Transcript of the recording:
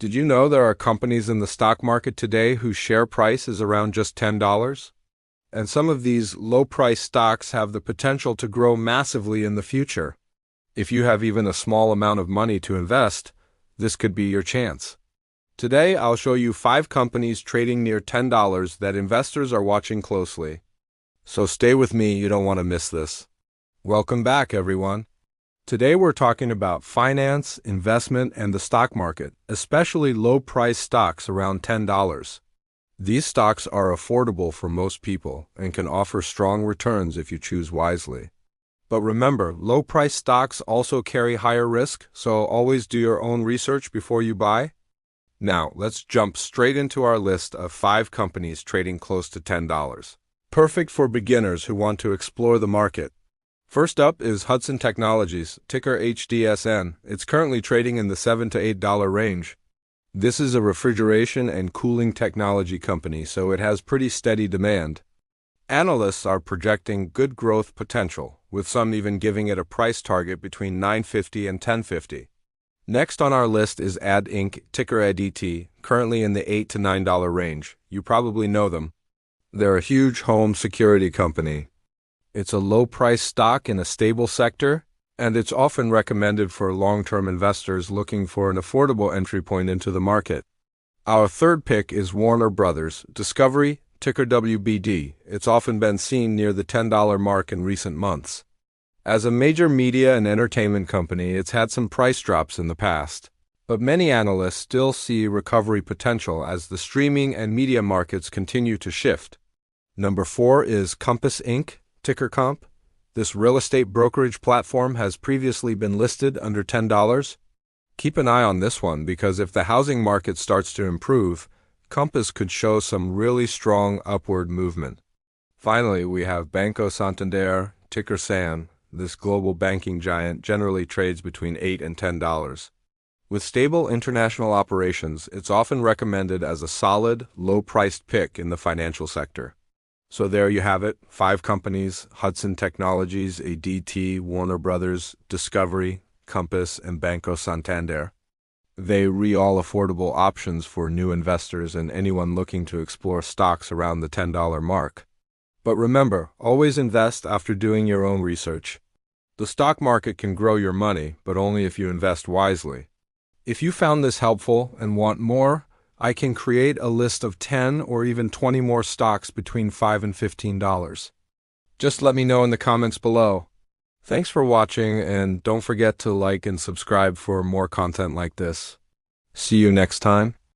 Did you know there are companies in the stock market today whose share price is around just $10? And some of these low-price stocks have the potential to grow massively in the future. If you have even a small amount of money to invest, this could be your chance. Today, I'll show you 5 companies trading near $10 that investors are watching closely. So stay with me, you don't want to miss this. Welcome back, everyone. Today we're talking about finance, investment, and the stock market, especially low-price stocks around $10. These stocks are affordable for most people and can offer strong returns if you choose wisely. But remember, low-price stocks also carry higher risk, so always do your own research before you buy. Now, let's jump straight into our list of 5 companies trading close to $10. Perfect for beginners who want to explore the market. First up is Hudson Technologies, ticker HDSN. It's currently trading in the $7 to $8 range. This is a refrigeration and cooling technology company, so it has pretty steady demand. Analysts are projecting good growth potential, with some even giving it a price target between $9.50 and $10.50. Next on our list is Add Inc., ticker ADT, currently in the $8 to $9 range. You probably know them. They're a huge home security company. It's a low-price stock in a stable sector, and it's often recommended for long-term investors looking for an affordable entry point into the market. Our third pick is Warner Brothers Discovery, ticker WBD. It's often been seen near the $10 mark in recent months. As a major media and entertainment company, it's had some price drops in the past, but many analysts still see recovery potential as the streaming and media markets continue to shift. Number 4 is Compass Inc., ticker COMP. This real estate brokerage platform has previously been listed under $10. Keep an eye on this one because if the housing market starts to improve, Compass could show some really strong upward movement. Finally, we have Banco Santander, ticker SAN. This global banking giant generally trades between $8 and $10. With stable international operations, it's often recommended as a solid, low-priced pick in the financial sector. So there you have it, 5 companies: Hudson Technologies, ADT, Warner Brothers, Discovery, Compass, and Banco Santander. They're all affordable options for new investors and anyone looking to explore stocks around the $10 mark. But remember, always invest after doing your own research. The stock market can grow your money, but only if you invest wisely. If you found this helpful and want more, I can create a list of 10 or even 20 more stocks between $5 and $15. Just let me know in the comments below. Thanks for watching, and don't forget to like and subscribe for more content like this. See you next time.